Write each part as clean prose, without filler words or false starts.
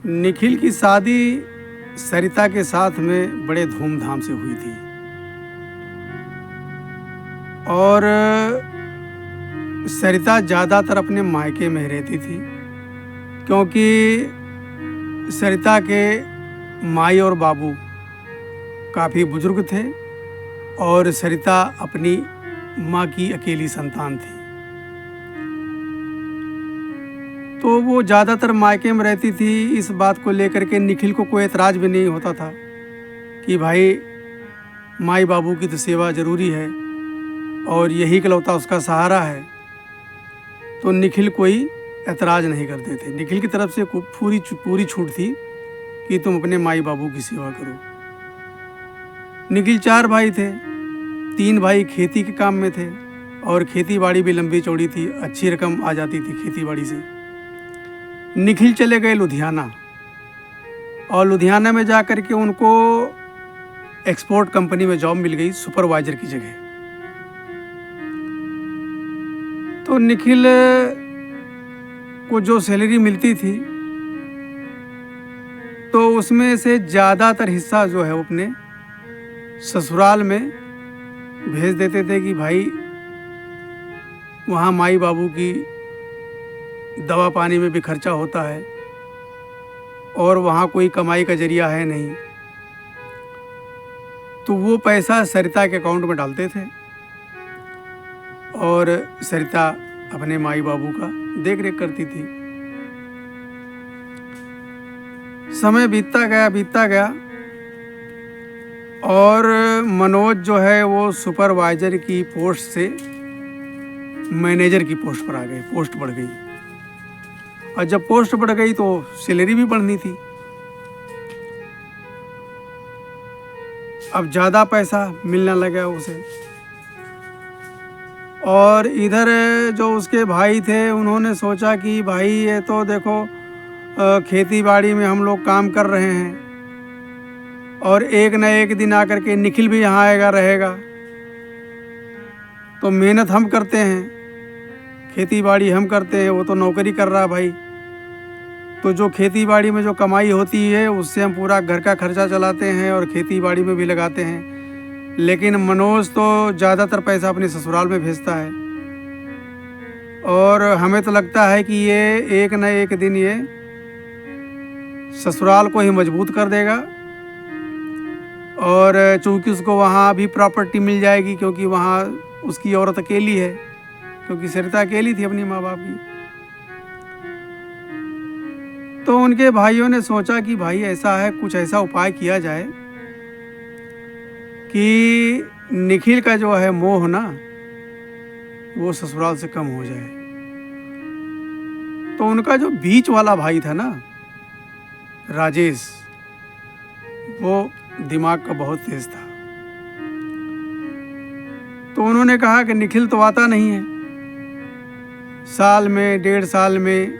निखिल की शादी सरिता के साथ में बड़े धूमधाम से हुई थी और सरिता ज़्यादातर अपने मायके में रहती थी क्योंकि सरिता के माई और बाबू काफ़ी बुजुर्ग थे और सरिता अपनी माँ की अकेली संतान थी। तो वो ज़्यादातर मायके में रहती थी। इस बात को लेकर के निखिल को कोई एतराज़ भी नहीं होता था कि भाई माई बाबू की तो सेवा ज़रूरी है और यही इकलौता उसका सहारा है। तो निखिल कोई एतराज़ नहीं करते थे। निखिल की तरफ से पूरी छूट थी कि तुम अपने माई बाबू की सेवा करो। निखिल 4 भाई थे। 3 भाई खेती के काम में थे और खेती बाड़ी भी लंबी चौड़ी थी, अच्छी रकम आ जाती थी खेती बाड़ी से। निखिल चले गए लुधियाना और लुधियाना में जा कर के उनको एक्सपोर्ट कंपनी में जॉब मिल गई सुपरवाइजर की जगह। तो निखिल को जो सैलरी मिलती थी तो उसमें से ज़्यादातर हिस्सा जो है वो अपने ससुराल में भेज देते थे कि भाई वहाँ माई बाबू की दवा पानी में भी खर्चा होता है और वहाँ कोई कमाई का जरिया है नहीं। तो वो पैसा सरिता के अकाउंट में डालते थे और सरिता अपने माई बाबू का देख रेख करती थी। समय बीतता गया और मनोज जो है वो सुपरवाइजर की पोस्ट से मैनेजर की पोस्ट पर आ गए। पोस्ट बढ़ गई और जब पोस्ट बढ़ गई तो सैलरी भी बढ़नी थी। अब ज़्यादा पैसा मिलने लगा उसे। और इधर जो उसके भाई थे उन्होंने सोचा कि भाई ये तो देखो खेती बाड़ी में हम लोग काम कर रहे हैं और एक न एक दिन आकर के निखिल भी यहाँ आएगा रहेगा, तो मेहनत हम करते हैं, खेती बाड़ी हम करते हैं, वो तो नौकरी कर रहा भाई। तो जो खेती बाड़ी में जो कमाई होती है उससे हम पूरा घर का खर्चा चलाते हैं और खेती बाड़ी में भी लगाते हैं। लेकिन मनोज तो ज़्यादातर पैसा अपने ससुराल में भेजता है और हमें तो लगता है कि ये एक न एक दिन ये ससुराल को ही मजबूत कर देगा और चूँकि उसको वहाँ भी प्रॉपर्टी मिल जाएगी क्योंकि वहाँ उसकी औरत अकेली है, क्योंकि सरिता अकेली थी अपनी माँ बाप की। तो उनके भाइयों ने सोचा कि भाई ऐसा है, कुछ ऐसा उपाय किया जाए कि निखिल का जो है मोह ना वो ससुराल से कम हो जाए। तो उनका जो बीच वाला भाई था ना राजेश, वो दिमाग का बहुत तेज था। तो उन्होंने कहा कि निखिल तो आता नहीं है, साल में 1.5 साल में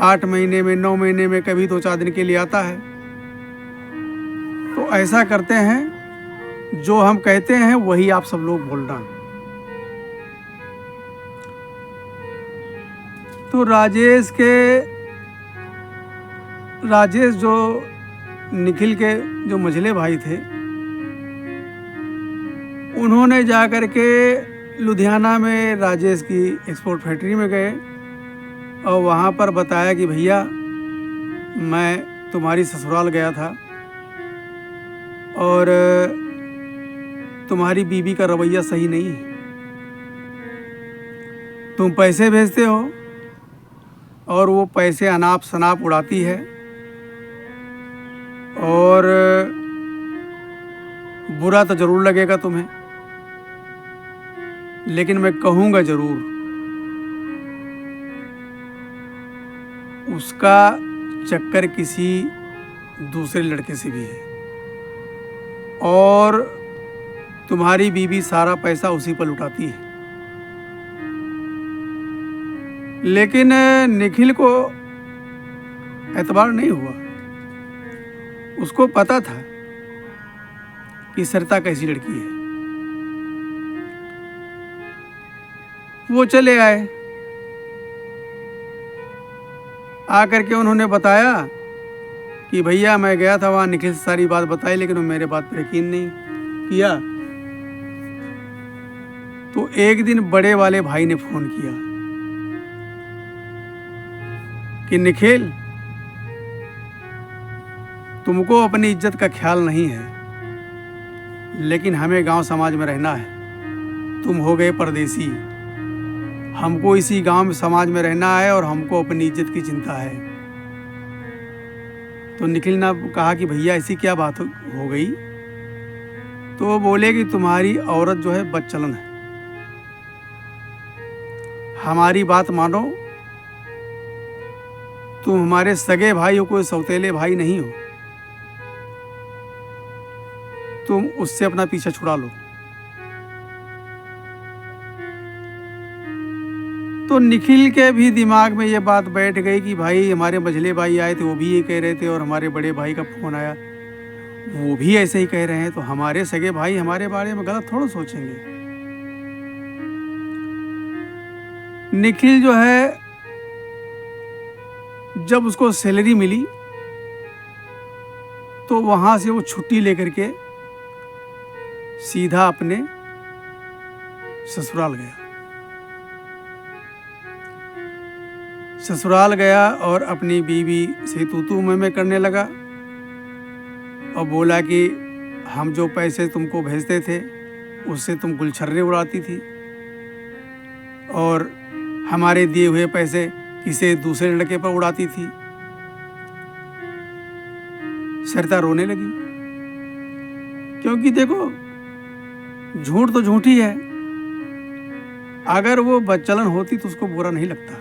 8 महीने में 9 महीने में कभी 2-4 दिन के लिए आता है। तो ऐसा करते हैं, जो हम कहते हैं वही आप सब लोग बोलना। तो राजेश जो निखिल के जो मझले भाई थे उन्होंने जा कर के लुधियाना में राजेश की एक्सपोर्ट फैक्ट्री में गए और वहाँ पर बताया कि भैया मैं तुम्हारी ससुराल गया था और तुम्हारी बीवी का रवैया सही नहीं है। तुम पैसे भेजते हो और वो पैसे अनाप शनाप उड़ाती है और बुरा तो ज़रूर लगेगा तुम्हें, लेकिन मैं कहूँगा ज़रूर, उसका चक्कर किसी दूसरे लड़के से भी है और तुम्हारी बीवी सारा पैसा उसी पर लुटाती है। लेकिन निखिल को एतबार नहीं हुआ। उसको पता था कि सरिता कैसी लड़की है। वो चले आए, आकर के उन्होंने बताया कि भैया मैं गया था वहाँ, निखिल से सारी बात बताई, लेकिन वो मेरे बात पर यकीन नहीं किया। तो एक दिन बड़े वाले भाई ने फ़ोन किया कि निखिल, तुमको अपनी इज्जत का ख्याल नहीं है, लेकिन हमें गांव समाज में रहना है। तुम हो गए परदेसी, हमको इसी गांव में समाज में रहना है और हमको अपनी इज्जत की चिंता है। तो निखिल ने कहा कि भैया ऐसी क्या बात हो गई? तो वो बोले कि तुम्हारी औरत जो है बदचलन है, हमारी बात मानो, तुम हमारे सगे भाई हो, कोई सौतेले भाई नहीं हो, तुम उससे अपना पीछा छुड़ा लो। तो निखिल के भी दिमाग में ये बात बैठ गई कि भाई हमारे मझले भाई आए थे, वो भी ये कह रहे थे, और हमारे बड़े भाई का फ़ोन आया, वो भी ऐसे ही कह रहे हैं, तो हमारे सगे भाई हमारे बारे में गलत थोड़ा सोचेंगे। निखिल जो है, जब उसको सैलरी मिली तो वहाँ से वो छुट्टी लेकर के सीधा अपने ससुराल गया। ससुराल गया और अपनी बीवी से तू मैं करने लगा और बोला कि हम जो पैसे तुमको भेजते थे उससे तुम गुलछर्रे उड़ाती थी, और हमारे दिए हुए पैसे किसी दूसरे लड़के पर उड़ाती थी। सरिता रोने लगी, क्योंकि देखो झूठ तो झूठी है, अगर वो बदचलन होती तो उसको बुरा नहीं लगता,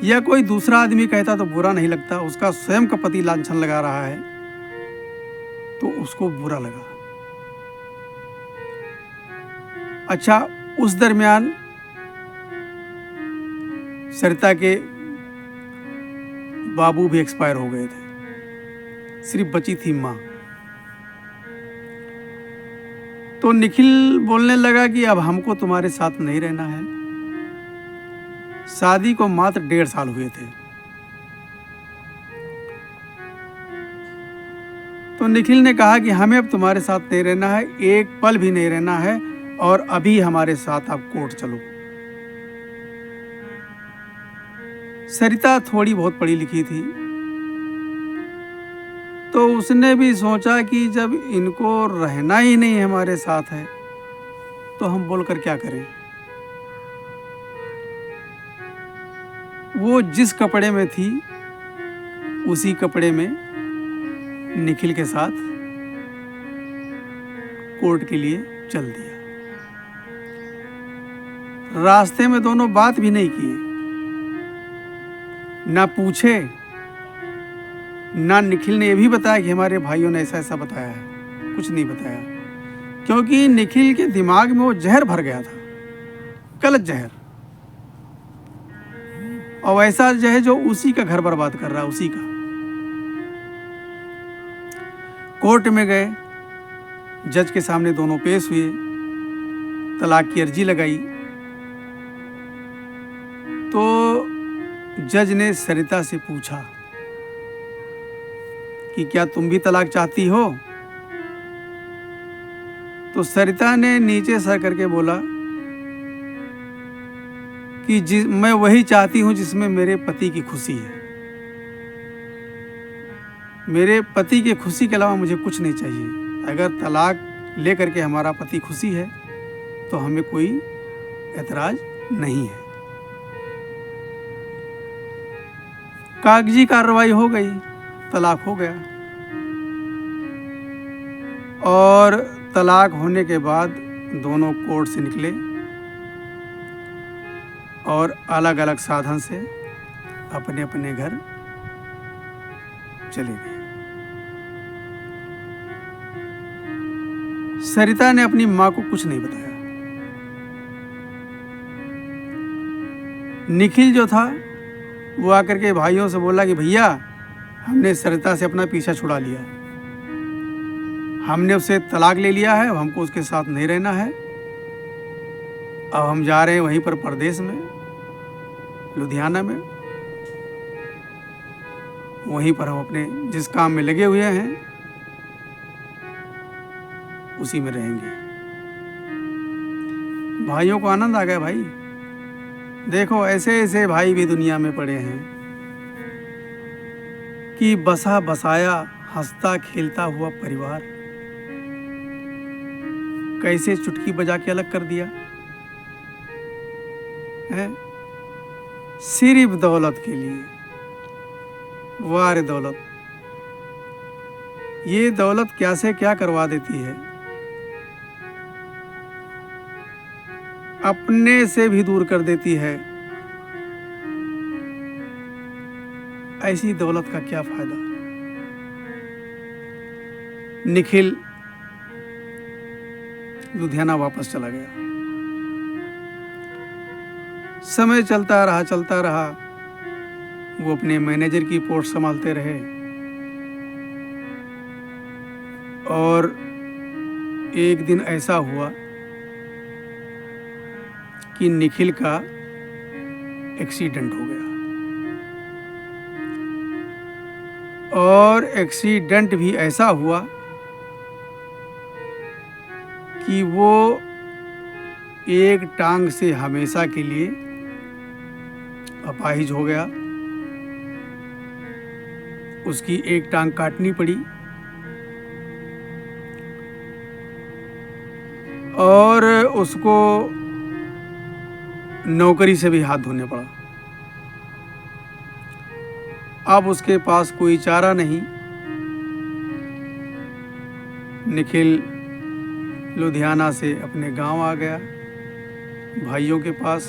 या कोई दूसरा आदमी कहता तो बुरा नहीं लगता। उसका स्वयं का पति लांछन लगा रहा है तो उसको बुरा लगा। अच्छा, उस दरमियान सरिता के बाबू भी एक्सपायर हो गए थे, सिर्फ बची थी माँ। तो निखिल बोलने लगा कि अब हमको तुम्हारे साथ नहीं रहना है। शादी को मात्र 1.5 साल हुए थे। तो निखिल ने कहा कि हमें अब तुम्हारे साथ नहीं रहना है, एक पल भी नहीं रहना है, और अभी हमारे साथ आप कोर्ट चलो। सरिता थोड़ी बहुत पढ़ी लिखी थी, तो उसने भी सोचा कि जब इनको रहना ही नहीं हमारे साथ है तो हम बोलकर क्या करें। वो जिस कपड़े में थी उसी कपड़े में निखिल के साथ कोर्ट के लिए चल दिया। रास्ते में दोनों बात भी नहीं किए, ना पूछे, ना निखिल ने यह भी बताया कि हमारे भाइयों ने ऐसा ऐसा बताया है, कुछ नहीं बताया, क्योंकि निखिल के दिमाग में वो जहर भर गया था, गलत जहर, और वैसा जहर जो उसी का घर बर्बाद कर रहा है, उसी का। कोर्ट में गए, जज के सामने दोनों पेश हुए, तलाक की अर्जी लगाई। तो जज ने सरिता से पूछा कि क्या तुम भी तलाक चाहती हो? तो सरिता ने नीचे सर करके बोला कि मैं वही चाहती हूं जिसमें मेरे पति की खुशी है। मेरे पति की खुशी के अलावा मुझे कुछ नहीं चाहिए। अगर तलाक ले करके हमारा पति खुशी है तो हमें कोई ऐतराज नहीं है। कागजी कार्रवाई हो गई, तलाक हो गया। और तलाक होने के बाद दोनों कोर्ट से निकले और अलग अलग साधन से अपने अपने घर चले गए। सरिता ने अपनी मां को कुछ नहीं बताया। निखिल जो था वो आकर के भाइयों से बोला कि भैया, हमने सरिता से अपना पीछा छुड़ा लिया, हमने उससे तलाक ले लिया है, अब हमको उसके साथ नहीं रहना है। अब हम जा रहे हैं वहीं पर परदेश में, लुधियाना में। वहीं पर हम अपने जिस काम में लगे हुए हैं उसी में रहेंगे। भाइयों को आनंद आ गया भाई। देखो ऐसे ऐसे भाई भी दुनिया में पड़े हैं कि बसा बसाया हंसता खेलता हुआ परिवार कैसे चुटकी बजा के अलग कर दिया है, सिर्फ दौलत के लिए। वाह रे दौलत, ये दौलत क्या से क्या करवा देती है, अपने से भी दूर कर देती है। ऐसी दौलत का क्या फायदा। निखिल लुधियाना वापस चला गया। समय चलता रहा, वो अपने मैनेजर की पोस्ट संभालते रहे और एक दिन ऐसा हुआ कि निखिल का एक्सीडेंट हो गया। और एक्सीडेंट भी ऐसा हुआ कि वो एक टांग से हमेशा के लिए अपाहिज हो गया। उसकी एक टांग काटनी पड़ी और उसको नौकरी से भी हाथ धोने पड़ा। अब उसके पास कोई चारा नहीं। निखिल लुधियाना से अपने गांव आ गया, भाइयों के पास।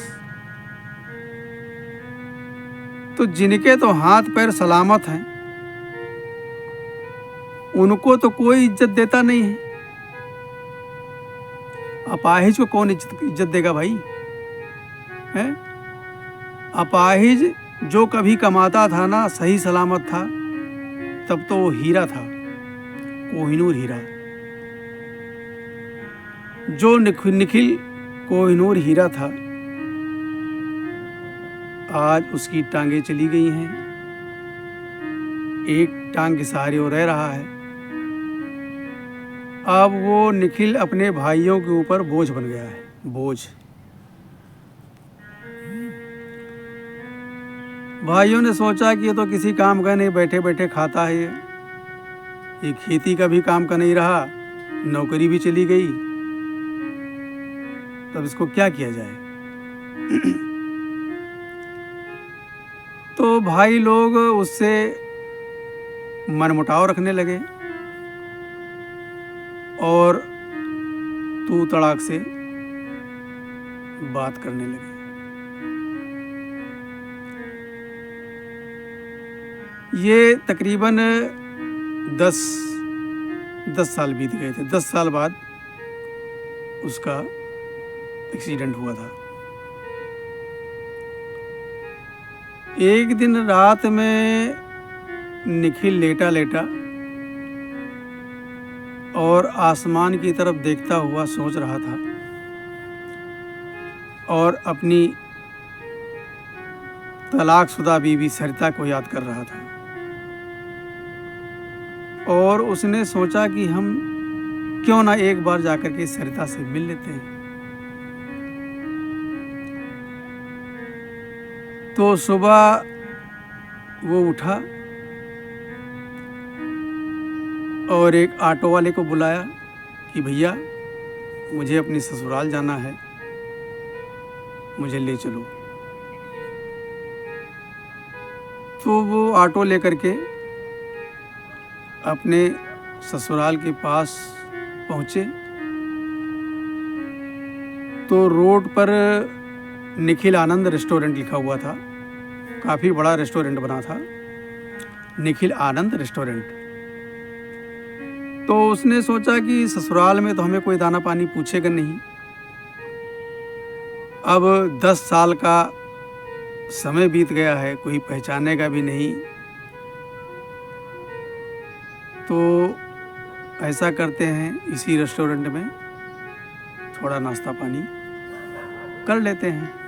तो जिनके तो हाथ पैर सलामत हैं उनको तो कोई इज्जत देता नहीं है। अपाहिज को कौन इज्जत देगा भाई, है? अपाहिज जो कभी कमाता था ना, सही सलामत था, तब तो वो हीरा था, कोहिनूर हीरा। जो निखिल कोहिनूर हीरा था, आज उसकी टांगे चली गई हैं। एक टांग के सहारे वो रह रहा है। अब वो निखिल अपने भाइयों के ऊपर बोझ बन गया है, बोझ। भाइयों ने सोचा कि ये तो किसी काम का नहीं, बैठे बैठे खाता है ये खेती का भी काम का नहीं रहा, नौकरी भी चली गई, तब इसको क्या किया जाए। तो भाई लोग उससे मनमुटाव रखने लगे और तू तड़ाक से बात करने लगे। ये तकरीबन 10 साल बीत गए थे। 10 साल बाद उसका एक्सीडेंट हुआ था। एक दिन रात में निखिल लेटा और आसमान की तरफ देखता हुआ सोच रहा था और अपनी तलाकशुदा बीवी सरिता को याद कर रहा था। और उसने सोचा कि हम क्यों ना एक बार जाकर के सरिता से मिल लेते हैं। तो सुबह वो उठा और एक ऑटो वाले को बुलाया कि भैया मुझे अपनी ससुराल जाना है, मुझे ले चलो। तो वो ऑटो लेकर के अपने ससुराल के पास पहुँचे तो रोड पर निखिल आनंद रेस्टोरेंट लिखा हुआ था। काफ़ी बड़ा रेस्टोरेंट बना था, निखिल आनंद रेस्टोरेंट। तो उसने सोचा कि ससुराल में तो हमें कोई दाना पानी पूछेगा नहीं। अब 10 साल का समय बीत गया है, कोई पहचानेगा भी नहीं। तो ऐसा करते हैं, इसी रेस्टोरेंट में थोड़ा नाश्ता पानी कर लेते हैं।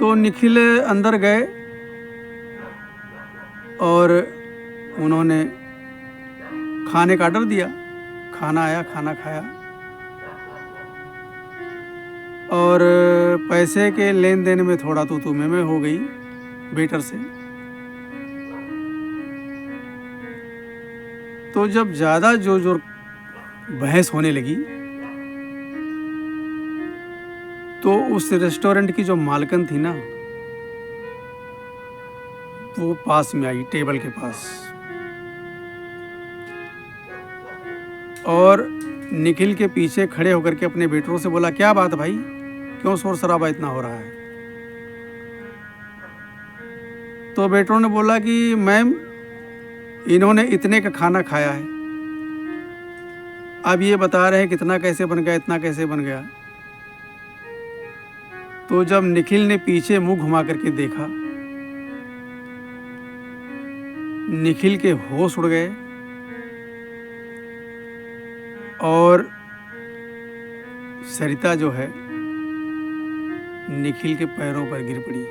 तो निखिल अंदर गए और उन्होंने खाने का ऑर्डर दिया। खाना आया, खाना खाया और पैसे के लेन देन में थोड़ा तू में हो गई वेटर से। तो जब ज़्यादा जो बहस होने लगी तो उस रेस्टोरेंट की जो मालकन थी ना, वो पास में आई टेबल के पास और निखिल के पीछे खड़े होकर के अपने बेटरों से बोला, क्या बात भाई, क्यों शोर शराबा इतना हो रहा है? तो बेटरों ने बोला कि मैम, इन्होंने इतने का खाना खाया है, अब ये बता रहे हैं कितना कैसे बन गया, इतना कैसे बन गया। तो जब निखिल ने पीछे मुंह घुमा करके देखा, निखिल के होश उड़ गए और सरिता जो है निखिल के पैरों पर गिर पड़ी।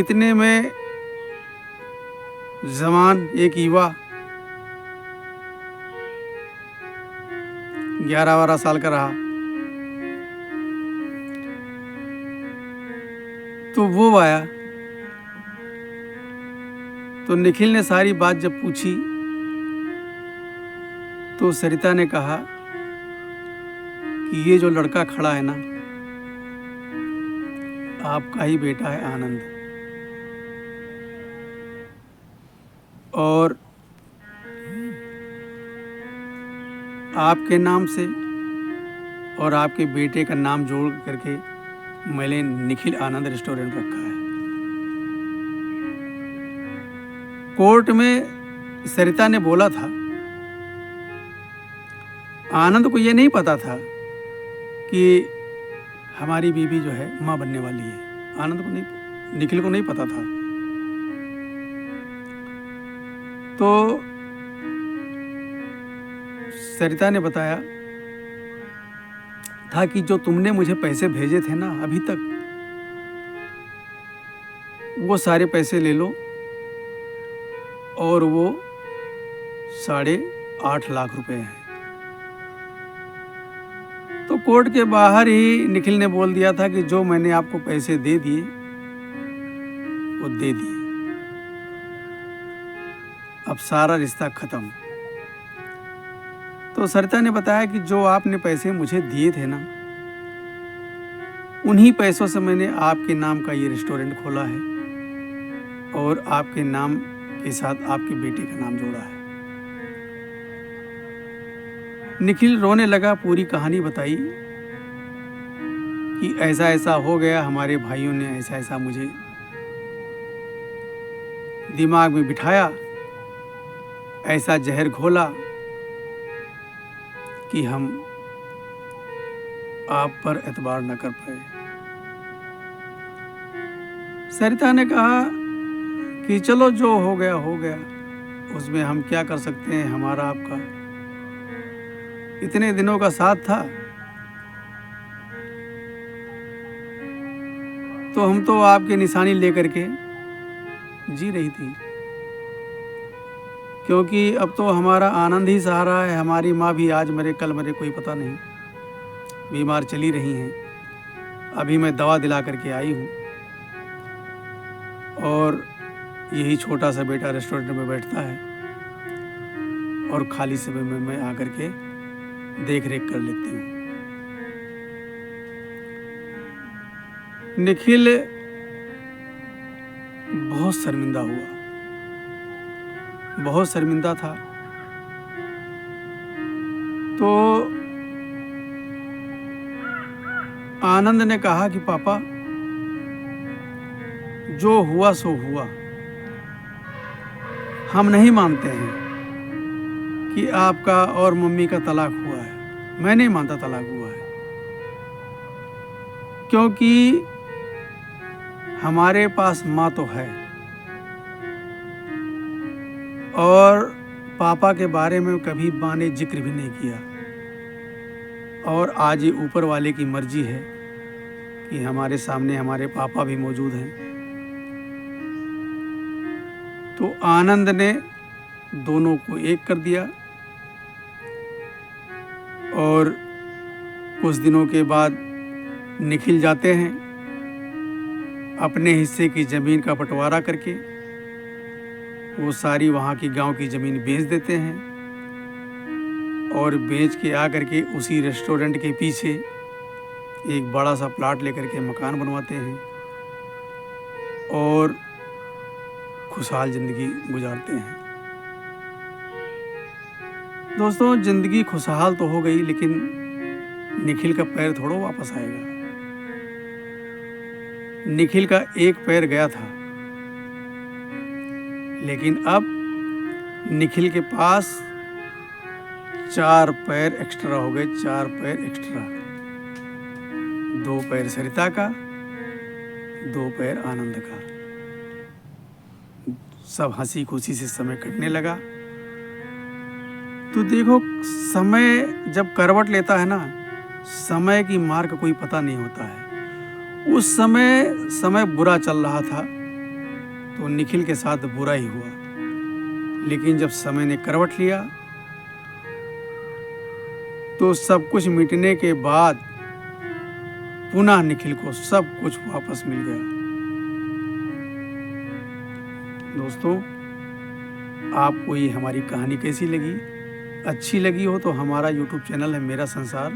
इतने में जवान एक युवा 11-12 साल का रहा, तो वो आया। तो निखिल ने सारी बात जब पूछी तो सरिता ने कहा कि ये जो लड़का खड़ा है ना, आपका ही बेटा है आनंद, और आपके नाम से और आपके बेटे का नाम जोड़ करके मैंने निखिल आनंद रेस्टोरेंट रखा है। कोर्ट में सरिता ने बोला था, आनंद को ये नहीं पता था कि हमारी बीवी जो है माँ बनने वाली है। आनंद को नहीं, निखिल को नहीं पता था। तो सरिता ने बताया था कि जो तुमने मुझे पैसे भेजे थे ना अभी तक, वो सारे पैसे ले लो और वो 8.5 लाख रुपए हैं। तो कोर्ट के बाहर ही निखिल ने बोल दिया था कि जो मैंने आपको पैसे दे दिए वो दे दिए, अब सारा रिश्ता खत्म। तो सरिता ने बताया कि जो आपने पैसे मुझे दिए थे ना, उन्हीं पैसों से मैंने आपके नाम का ये रेस्टोरेंट खोला है और आपके नाम के साथ आपके बेटे का नाम जोड़ा है। निखिल रोने लगा, पूरी कहानी बताई कि ऐसा ऐसा हो गया, हमारे भाइयों ने ऐसा ऐसा मुझे दिमाग में बिठाया, ऐसा जहर घोला कि हम आप पर एतबार न कर पाए। सरिता ने कहा कि चलो जो हो गया हो गया, उसमें हम क्या कर सकते हैं, हमारा आपका इतने दिनों का साथ था, तो हम तो आपकी निशानी लेकर के जी रही थी, क्योंकि अब तो हमारा आनंद ही सहारा है। हमारी माँ भी आज मरे कल मरे कोई पता नहीं, बीमार चली रही हैं। अभी मैं दवा दिला करके आई हूँ और यही छोटा सा बेटा रेस्टोरेंट में बैठता है और खाली समय में मैं आकर के देख रेख कर लेती हूँ। निखिल बहुत शर्मिंदा हुआ, बहुत शर्मिंदा था। तो आनंद ने कहा कि पापा, जो हुआ सो हुआ, हम नहीं मानते हैं कि आपका और मम्मी का तलाक हुआ है। मैं नहीं मानता तलाक हुआ है, क्योंकि हमारे पास माँ तो है और पापा के बारे में कभी माँ ने जिक्र भी नहीं किया। और आज ये ऊपर वाले की मर्जी है कि हमारे सामने हमारे पापा भी मौजूद हैं। तो आनंद ने दोनों को एक कर दिया और कुछ दिनों के बाद निखिल जाते हैं अपने हिस्से की ज़मीन का बंटवारा करके। वो सारी वहाँ की गांव की ज़मीन बेच देते हैं और बेच के आकर के उसी रेस्टोरेंट के पीछे एक बड़ा सा प्लाट लेकर के मकान बनवाते हैं और खुशहाल ज़िंदगी गुजारते हैं। दोस्तों, ज़िंदगी खुशहाल तो हो गई, लेकिन निखिल का पैर थोड़ा वापस आएगा। निखिल का एक पैर गया था, लेकिन अब निखिल के पास 4 पैर एक्स्ट्रा हो गए। 4 पैर एक्स्ट्रा, 2 पैर सरिता का, 2 पैर आनंद का। सब हंसी खुशी से समय कटने लगा। तो देखो, समय जब करवट लेता है ना, समय की मार का कोई पता नहीं होता है। उस समय बुरा चल रहा था तो निखिल के साथ बुरा ही हुआ, लेकिन जब समय ने करवट लिया तो सब कुछ मिटने के बाद पुनः निखिल को सब कुछ वापस मिल गया। दोस्तों, आपको ये हमारी कहानी कैसी लगी? अच्छी लगी हो तो हमारा YouTube चैनल है मेरा संसार,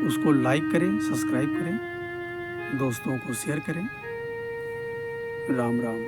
उसको लाइक करें, सब्सक्राइब करें, दोस्तों को शेयर करें। राम राम।